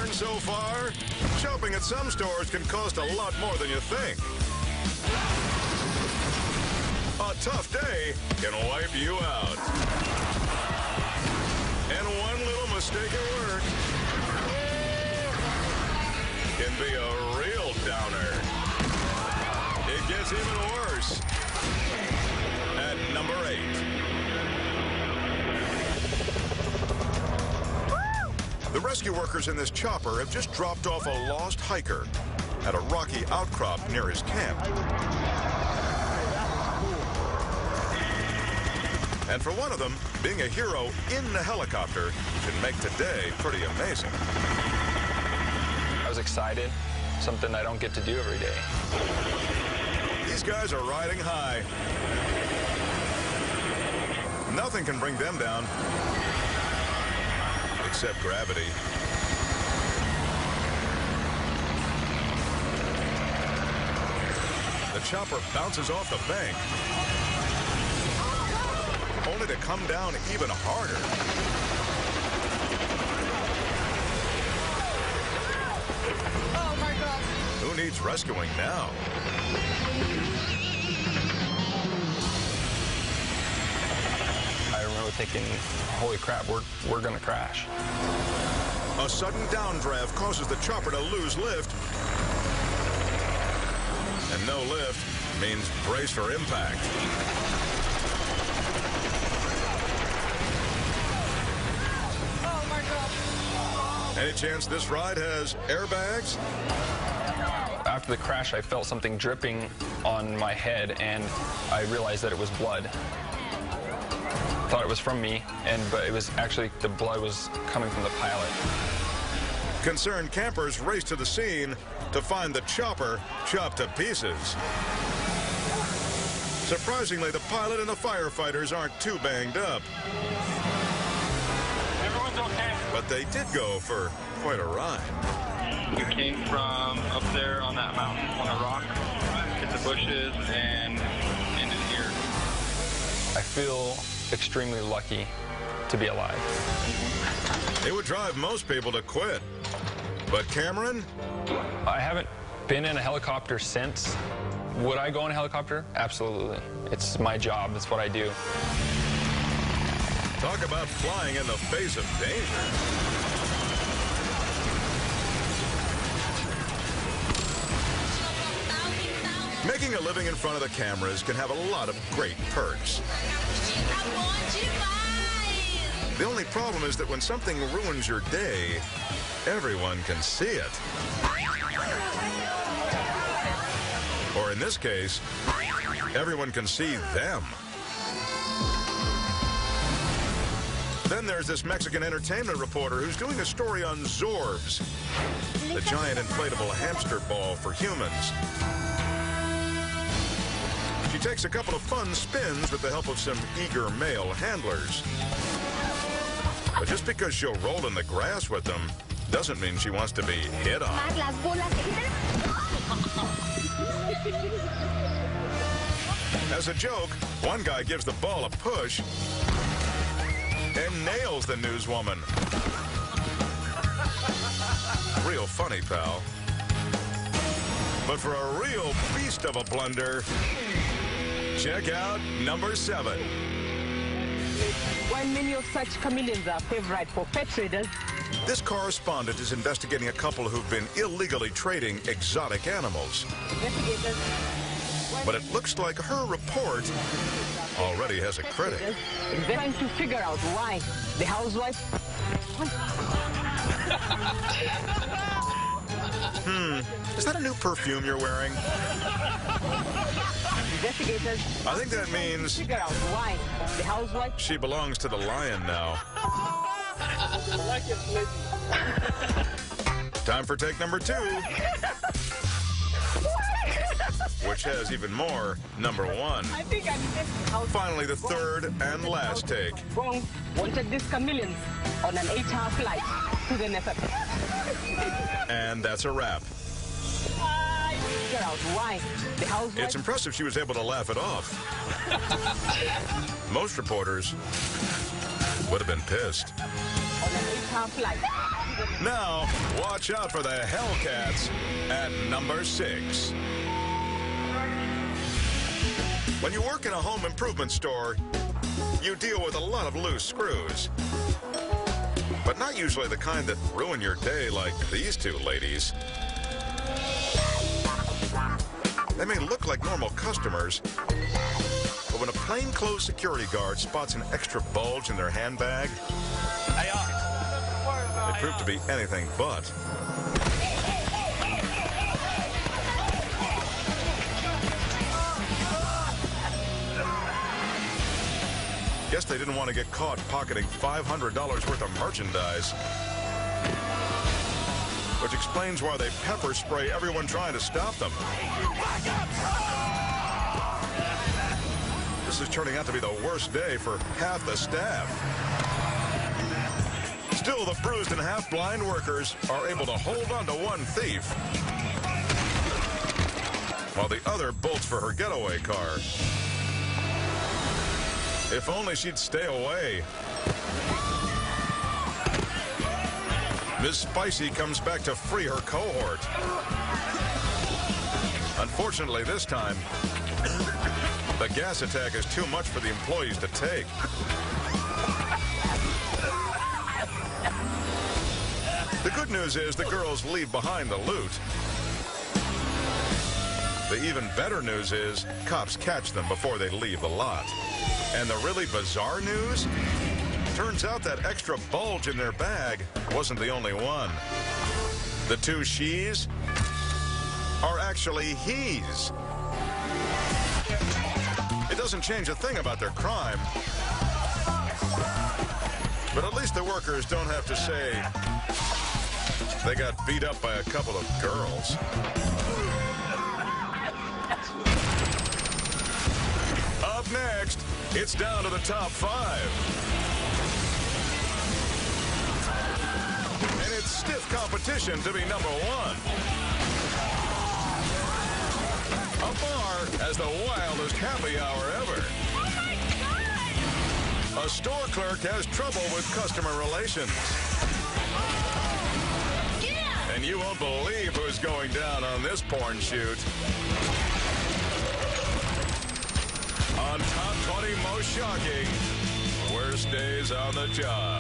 Learned so far? Shopping at some stores can cost a lot more than you think. A tough day can wipe you out. And one little mistake at work can be a real downer. It gets even worse. At number 8. The rescue workers in this chopper have just dropped off a lost hiker at a rocky outcrop near his camp. And for one of them, being a hero in the helicopter should make today pretty amazing. I was excited, something I don't get to do every day. These guys are riding high. Nothing can bring them down except gravity. The chopper bounces off the bank, only to come down even harder. Oh my God. Who needs rescuing now? I remember thinking, holy crap, we're gonna crash. A sudden downdraft causes the chopper to lose lift. And no lift means brace for impact. Oh my God. Any chance this ride has airbags? After the crash, I felt something dripping on my head, and I realized that it was blood. Thought it was from me, but it was actually, the blood was coming from the pilot. Concerned campers race to the scene to find the chopper chopped to pieces. Surprisingly, the pilot and the firefighters aren't too banged up. Everyone's okay. But they did go for quite a ride. We came from up there on that mountain on a rock, hit the bushes, and ended here. I feel extremely lucky to be alive. It would drive most people to quit. But Cameron? I haven't been in a helicopter since. Would I go in a helicopter? Absolutely. It's my job. It's what I do. Talk about flying in the face of danger. Making a living in front of the cameras can have a lot of great perks. The only problem is that when something ruins your day, everyone can see it. Or in this case, everyone can see them. Then there's this Mexican entertainment reporter who's doing a story on Zorbs, the giant inflatable hamster ball for humans. She takes a couple of fun spins with the help of some eager male handlers. But just because she'll roll in the grass with them doesn't mean she wants to be hit on. As a joke, one guy gives the ball a push and nails the newswoman. Real funny, pal. But for a real beast of a blunder, check out number 7. While many of such chameleons are favorite for pet traders, this correspondent is investigating a couple who've been illegally trading exotic animals. investigators But it looks like her report already has a critic. are trying to figure out why the housewife... Is that a new perfume you're wearing? Investigators I think that means figure out why the housewife... she belongs to the lion now. Time for take number 2, which has even more number 1. I think I detected how Finally, the third and last take. Gong wanted these chameleons on an 8-hour flight to the Netherlands. And that's a wrap. Figure out why the housewife... It's impressive she was able to laugh it off. Most reporters would have been pissed. on an 8-hour tough life. Now, watch out for the Hellcats at number 6. When you work in a home improvement store, you deal with a lot of loose screws. But not usually the kind that ruin your day like these two ladies. They may look like normal customers, but when a plainclothes security guard spots an extra bulge in their handbag, they prove to be anything but. Guess they didn't want to get caught pocketing $500 worth of merchandise. Which explains why they pepper spray everyone trying to stop them. This is turning out to be the worst day for half the staff. Still, the bruised and half-blind workers are able to hold on to one thief, while the other bolts for her getaway car. If only she'd stay away. Ms. Spicy comes back to free her cohort. Unfortunately, this time, the gas attack is too much for the employees to take. The good news is the girls leave behind the loot. The even better news is cops catch them before they leave the lot. And the really bizarre news? Turns out that extra bulge in their bag wasn't the only one. The two she's are actually he's. It doesn't change a thing about their crime. But at least the workers don't have to say they got beat up by a couple of girls. Up next, it's down to the top 5. And it's stiff competition to be number 1. A bar has the wildest happy hour ever. Oh my God! A store clerk has trouble with customer relations. Yeah! And you won't believe who's going down on this porn shoot. On Top 20 Most Shocking, Worst Days on the Job.